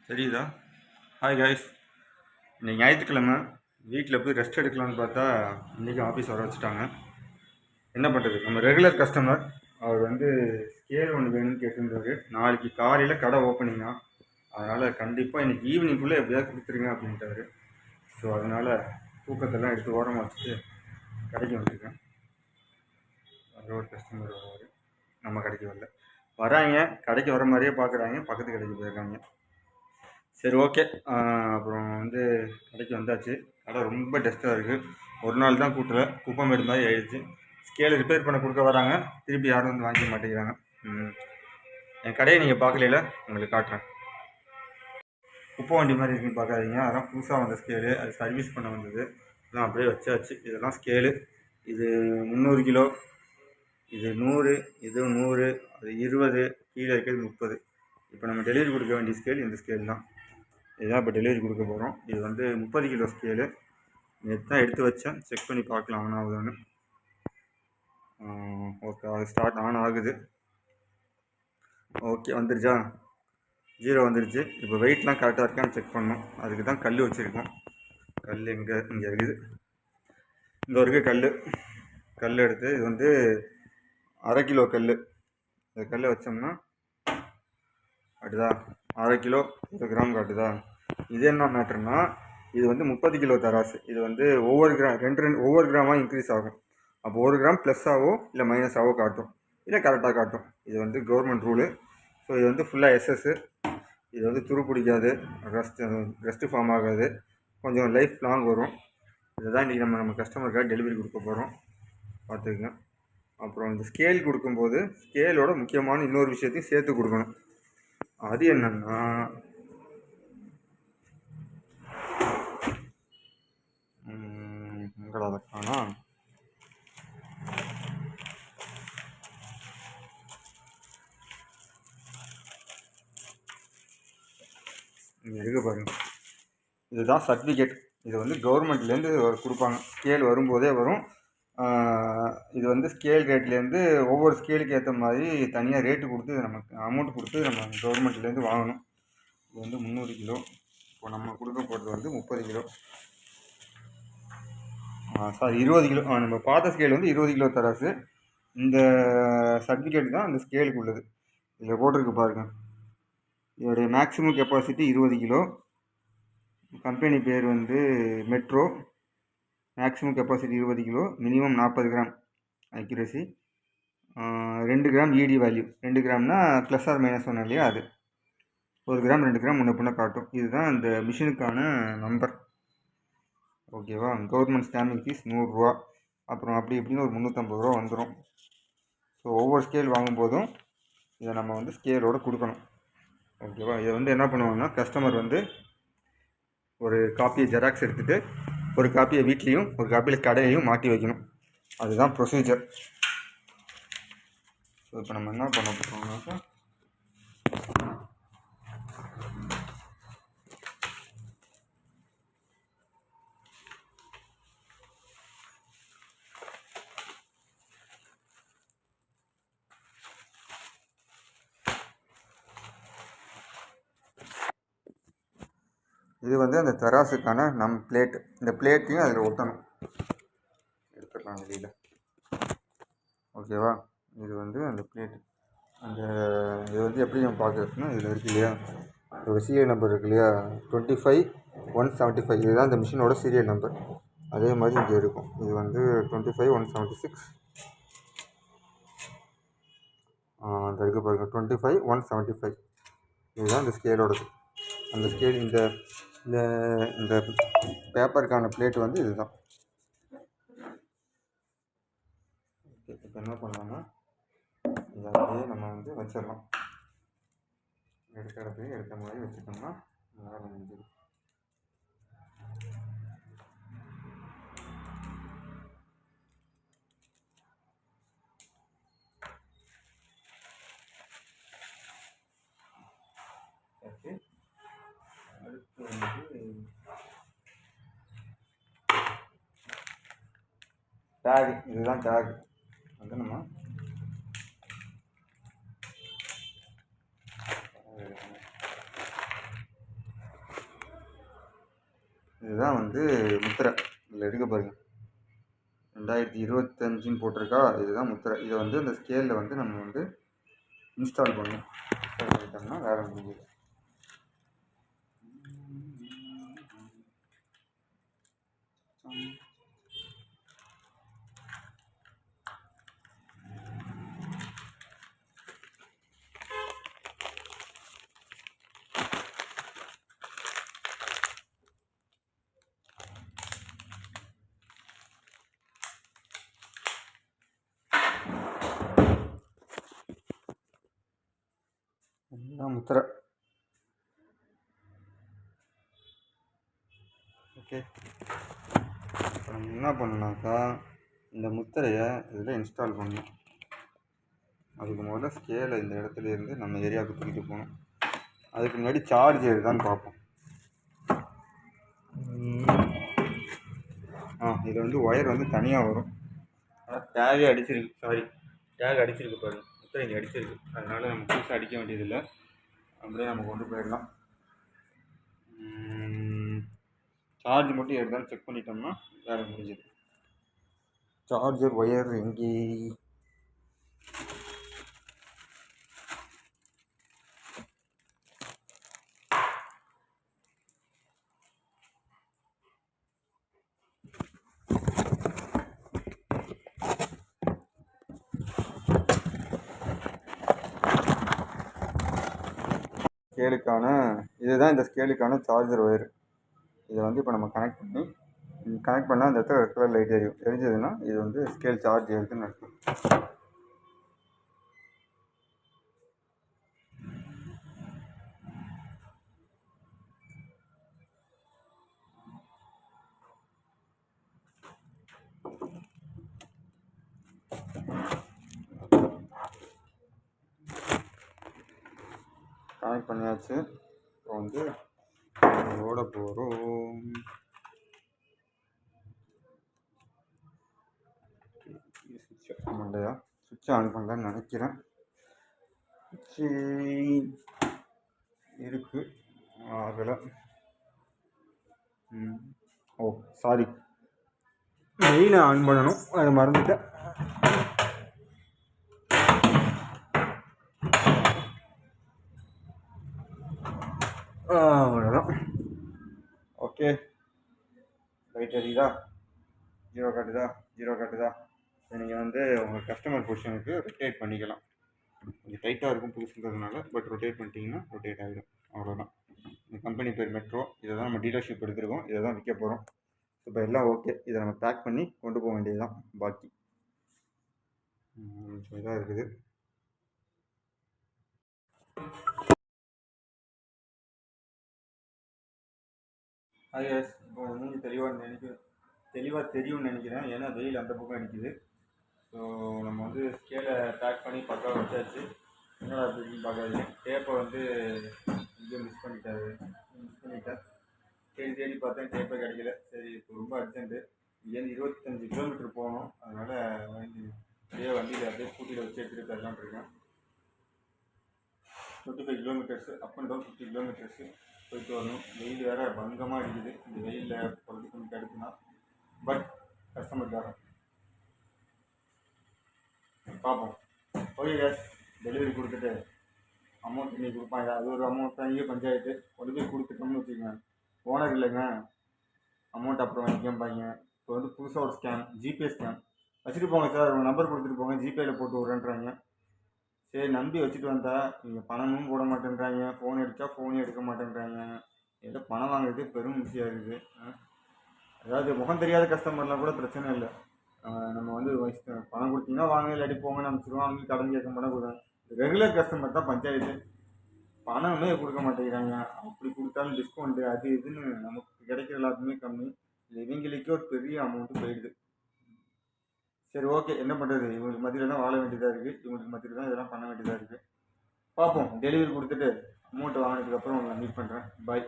தெரியுதா? Hi guys. இன்னைக்கு ஞாயிற்றுக்கிழமை வீட்டில் போய் ரெஸ்ட் எடுக்கலான்னு பார்த்தா இன்றைக்கி ஆஃபீஸ் வர வச்சுட்டாங்க. என்ன பண்ணுறது, நம்ம ரெகுலர் கஸ்டமர் அவர் வந்து ஸ்கேல் ஒன்று வேணும்னு கேட்டிருந்தாரு. நாளைக்கு காலையில் கடை ஓப்பனிங்கா, அதனால் கண்டிப்பாக இன்றைக்கி ஈவினிங்குள்ளே எப்படியாவது கொடுத்துருங்க அப்படின்ட்டாரு. ஸோ அதனால் தூக்கத்தெல்லாம் எடுத்து ஓரமாக வச்சுட்டு கடைக்கு வந்துருக்கேன். ஒரு கஸ்டமர் வருவார், நம்ம கடைக்கு வரல, வராங்க, கடைக்கு வர மாதிரியே பார்க்குறாங்க, பக்கத்து கடைக்கு போயிருக்காங்க. சரி, ஓகே. அப்புறம் வந்து கடைக்கு வந்தாச்சு. கடை ரொம்ப டஸ்ட்டாக இருக்குது. ஒரு நாள் தான் கூட்டல, குப்பமேடு மாதிரி ஆயிடுச்சு. ஸ்கேலை ரிப்பேர் பண்ண கொடுக்க வராங்க, திருப்பி யாரும் வந்து வாங்கிக்க மாட்டேங்கிறாங்க. என் கடையை நீங்கள் பார்க்கல, உங்களுக்கு காட்டுறேன். குப்பை வண்டி மாதிரி இருக்குன்னு பார்க்காதீங்க, அதெல்லாம் புதுசாக வந்த ஸ்கேலு, அது சர்வீஸ் பண்ண வந்தது. இதெல்லாம் அப்படியே வச்சாச்சு. இதெல்லாம் ஸ்கேலு. இது 300 கிலோ, இது 100, இது 100, அது 20, கீழே இருக்கிறது 30. இப்போ நம்ம டெலிவரி கொடுக்க வேண்டிய ஸ்கேல் இந்த ஸ்கேல் தான். இதுதான் இப்போ டெலிவரி கொடுக்க போகிறோம். இது வந்து 30 கிலோ ஸ்கேலு. நேற்று தான் எடுத்து வச்சேன், செக் பண்ணி பார்க்கலாம் ஆன் ஆகுதுன்னு. ஓகே, அது ஸ்டார்ட் ஆன் ஆகுது. ஓகே, வந்துருச்சா? 0 வந்துருச்சு. இப்போ வெயிட்லாம் கரெக்டாக இருக்கான்னு செக் பண்ணோம். அதுக்கு தான் கல் வச்சுருக்கோம். கல் இங்கே இருக்குது, இந்த வரைக்கும் கல் எடுத்து, இது வந்து 1/2 கிலோ கல். இந்த கல்லை வச்சோம்னா காட்டுதா, 1/2 கிலோ 1 கிராம் காட்டுதா. இது என்ன மேட்டர்னா, இது வந்து 30 கிலோ தராசு. இது வந்து ஒவ்வொரு கிராமாக இன்க்ரீஸ் ஆகும். அப்போ 1 கிராம் ப்ளஸ்ஸாகவோ இல்லை மைனஸாகவோ காட்டும், இல்லை கரெக்டாக காட்டும். இது வந்து கவர்மெண்ட் ரூலு. ஸோ இது வந்து ஃபுல்லாக எஸ்எஸ்ஸு. இது வந்து துரு பிடிக்காது, ரெஸ்ட்டு ஃபார்ம் ஆகாது, கொஞ்சம் லைஃப் லாங் வரும். இதுதான் இன்றைக்கி நம்ம கஸ்டமருக்காக டெலிவரி கொடுக்க போகிறோம், பார்த்துக்குங்க. அப்புறம் இந்த ஸ்கேல் கொடுக்கும்போது ஸ்கேலோட முக்கியமான இன்னொரு விஷயத்தையும் சேர்த்து கொடுக்கணும். அது என்னன்னா, அதை காணா, இங்கே இருக்க பாருங்க, இதுதான் சர்டிஃபிகேட். இது வந்து கவர்மெண்ட்லேருந்து கொடுப்பாங்க. ஸ்கேல் வரும்போதே வரும். இது வந்து ஸ்கேல் ரேட்லேருந்து ஒவ்வொரு ஸ்கேலுக்கு ஏற்ற மாதிரி தனியாக ரேட்டு கொடுத்து நமக்கு அமௌண்ட் கொடுத்து நம்ம கவர்மெண்ட்லேருந்து வாங்கணும். இது வந்து 300 கிலோ. இப்போ நம்ம கொடுக்க போகிறது வந்து 30 கிலோ, சாரி 20 கிலோ. நம்ம பார்த்த ஸ்கேல் வந்து 20 கிலோ தராசு. இந்த சர்டிஃபிகேட் தான் அந்த ஸ்கேலுக்கு உள்ளது. இதில் போட்டிருக்கு பாருங்கள், இதோடைய மேக்ஸிமம் கெப்பாசிட்டி 20 கிலோ. கம்பெனி பேர் வந்து metro. Maximum capacity 20 kilo, minimum 40 gram accuracy, 2 gram இடி வேல்யூ. 2 கிராம்னா ப்ளஸ் ஆர் மைனஸ் சொன்னேன் இல்லையா, அது 1 கிராம் 2 கிராம் முன்ன பின்ன காட்டும். இதுதான் இந்த மிஷினுக்கான நம்பர், ஓகேவா? கவர்மெண்ட் ஸ்டாம்பிங் ஃபீஸ் 100 ரூபா. அப்புறம் அப்படி இப்படின்னு ஒரு 350 ரூபா வந்துடும். ஸோ ஒவ்வொரு ஸ்கேல் வாங்கும்போதும் இதை நம்ம வந்து ஸ்கேலோடு கொடுக்கணும், ஓகேவா? இதை வந்து என்ன பண்ணுவாங்கன்னா, கஸ்டமர் வந்து ஒரு காப்பியை ஜெராக்ஸ் எடுத்துகிட்டு ஒரு காப்பியை வீட்லேயும் ஒரு காப்பியில் கடையிலையும் மாட்டி வைக்கணும். அதுதான் ப்ரொசீஜர். ஸோ இப்போ நம்ம என்ன பண்ண போகிறோம்னாக்கா, இது வந்து அந்த தராசுக்கான பிளேட். இந்த பிளேட்டையும் அதில் ஒட்டணும். எடுத்துடலாம் வெளியில், ஓகேவா? இது வந்து அந்த பிளேட்டு. இது வந்து எப்படி நம்ம பார்க்குறதுன்னா, இதில் இருக்கு இல்லையா, ஒரு சீரியல் நம்பர் இருக்கு இல்லையா, 25175. இதுதான் இந்த மிஷினோட சீரியல் நம்பர். அதே மாதிரி இங்கே இருக்கும். இது வந்து 25176. அந்த இருக்கு பாருங்கள், 25175. இதுதான் இந்த ஸ்கேலோடது. அந்த ஸ்கேல் இந்த இந்த பேப்பருக்கான பிளேட்டு வந்து இதுதான். இப்போ என்ன பண்ணலாம்னா, இதை அப்படியே நம்ம வந்து வச்சிடலாம். எடுத்த மாதிரி வச்சுட்டோம்னா வேலை முடிஞ்சிடும். ஓகே, அடுத்து வந்து டேக். இதுதான் டேக் வந்து நம்ம இதுதான் வந்து முத்திரை. இதில் எடுக்க பாருங்கள், 2025 போட்டிருக்கா. இதுதான் முத்திரை. இதை வந்து அந்த ஸ்கேலில் வந்து நம்ம வந்து இன்ஸ்டால் பண்ணணும். இன்ஸ்டால் பண்ணிட்டோம்னா வேறு முடியுது. இதுதான் முத்திரை. ஓகே, இப்போ நம்ம என்ன பண்ணலாம்க்கா, இந்த முத்திரையை இதில் இன்ஸ்டால் பண்ணணும். அதுக்கு முதல்ல ஸ்கேலை இந்த இடத்துல இருந்து நம்ம ஏரியாவுக்கு தூக்கிட்டு போகணும். அதுக்கு முன்னாடி சார்ஜ் எதுதான்னு பார்ப்போம். இது வந்து ஒயர் வந்து தனியாக வரும். ஆனால் டேகே அடிச்சிருக்கு, சாரி டேக் அடிச்சிருக்கு பாருங்க, முத்திரை இங்கே அடிச்சிருக்கு. அதனால் நம்ம புதுசாக அடிக்க வேண்டியதில்லை, அப்படியே நம்ம கொண்டு போயிடலாம். சார்ஜ் மட்டும் எடுத்தாலும் செக் பண்ணிட்டோம்னா வேலை முடிஞ்சுது. சார்ஜர் ஒயர் எங்கே? ஸ்கேலுக்கான இதுதான் இந்த ஸ்கேலுக்கான சார்ஜர் ஒயர். இதை வந்து இப்போ நம்ம கனெக்ட் பண்ணால் அந்த இடத்துல ரெட் கலர் லைட் எரிஞ்சதுன்னா இது வந்து ஸ்கேல் சார்ஜ் ஏறுதுன்னு அர்த்தம். கனெக்ட் பண்ணியாச்சு. இப்போ வந்து ஓட போகிறோம். மண்டையா சுவிட்ச் ஆன் பண்ணலான்னு நினைக்கிறேன். இருக்கு ஆகலை. ஓ சாரி, மெயினை ஆன் பண்ணணும், அதை மறந்துட்டேன். அவ்வளோதான். ஓகே, லைட் எரியுதா? ஜீரோ காட்டுதா? நீங்கள் வந்து உங்கள் கஸ்டமர் பொசிஷனுக்கு ரொட்டேட் பண்ணிக்கலாம். கொஞ்சம் டைட்டாக இருக்கும் புதுசுன்றதுனால, பட் ரொட்டேட் பண்ணிட்டீங்கன்னா ரொட்டேட் ஆகிடும். அவ்வளோதான். இந்த கம்பெனி பேர் மெட்ரோ. இதை தான் நம்ம டீலர்ஷிப் எடுத்துருக்கோம், இதை தான் விற்க போகிறோம். இப்போ எல்லாம் ஓகே, இதை நம்ம பேக் பண்ணி கொண்டு போக வேண்டியது தான் பாக்கி. இதாக இருக்குது. ஐஎஸ் இப்போ மூஞ்சி தெளிவாக தெரியும்னு நினைக்கிறேன், ஏன்னா வெயில் அந்த பக்கம் அடிக்குது. ஸோ நம்ம வந்து ஸ்கேலை பேக் பண்ணி பக்காவாக வச்சாச்சு. என்னடா அப்படின்னு பார்க்காதீங்க, டேப்பை வந்து இங்கேயும் மிஸ் பண்ணிட்டேன். தேடி பார்த்தேன், டேப்பை கிடைக்கல. சரி, இப்போ ரொம்ப அர்ஜென்ட்டு, இங்கேருந்து 25 கிலோமீட்டர் போகணும். அதனால் அப்படியே வண்டியில் அப்படியே ஸ்கூட்டியில் வச்சு எடுத்துகிட்டு போயிடலான் இருக்கேன். 25 kilometres up and down, 50 kilometres போயிட்டு வரணும். வெயில் வேறு பங்கமாக அடிக்குது. இந்த வெயிலில் பொழுது கொஞ்சம் கடுப்புனா, பட் கஸ்டமருக்காக பார்ப்போம். ஓகே கேஸ், டெலிவரி கொடுத்துட்டு அமௌண்ட் இன்னைக்கு கொடுப்பாங்க. அது ஒரு அமௌண்ட் தான். இங்கே பஞ்சாயத்து கொண்டு போய் கொடுத்துட்டோம்னு வச்சுக்கோங்க, ஓனர் இல்லைங்க அமௌண்ட் அப்புறம் வாங்கிக்கம்பாங்க. இப்போ வந்து புதுசாக ஒரு ஸ்கேன், ஜிபே ஸ்கேன் வச்சுட்டு போங்க சார், உங்கள் நம்பர் கொடுத்துட்டு போங்க, ஜிபேயில் போட்டு விட்றேன்றாங்க. சரி, நம்பி வச்சுட்டு வந்தால் நீங்கள் பணமும் போட மாட்டேன்றாங்க, ஃபோன் அடித்தா ஃபோனே எடுக்க மாட்டேன்றாங்க. ஏதோ பணம் வாங்குறது பெரும் விஷயம் இருக்குது. அதாவது முகம் தெரியாத கஸ்டமர்லாம் கூட பிரச்சனை இல்லை, நம்ம வந்து பணம் கொடுத்தீங்கன்னா வாங்க, இல்லாட்டி போங்கன்னு அனுப்பிச்சிடுவோம். அவங்க கடன் கேட்க மாட்டேன் கொடுங்க. ரெகுலர் கஸ்டமர் தான் பஞ்சாயத்து, பணமே கொடுக்க மாட்டேங்கிறாங்க. அப்படி கொடுத்தாலும் டிஸ்கவுண்ட்டு அது இதுன்னு நமக்கு கிடைக்கிற எல்லாத்துக்குமே கம்மி. இவங்களுக்கே ஒரு பெரிய அமௌண்ட்டு போயிடுது. சரி ஓகே, என்ன பண்ணுறது, இவங்களுக்கு மத்தியில் தான் வாழ வேண்டியதாக இருக்குது, இவங்களுக்கு மத்தியில் தான் இதெல்லாம் பண்ண வேண்டியதாக இருக்குது. பார்ப்போம், டெலிவரி கொடுத்துட்டு அமௌண்ட்டு வாங்கினதுக்கப்புறம் உங்களை மீட் பண்ணுறேன். பாய்.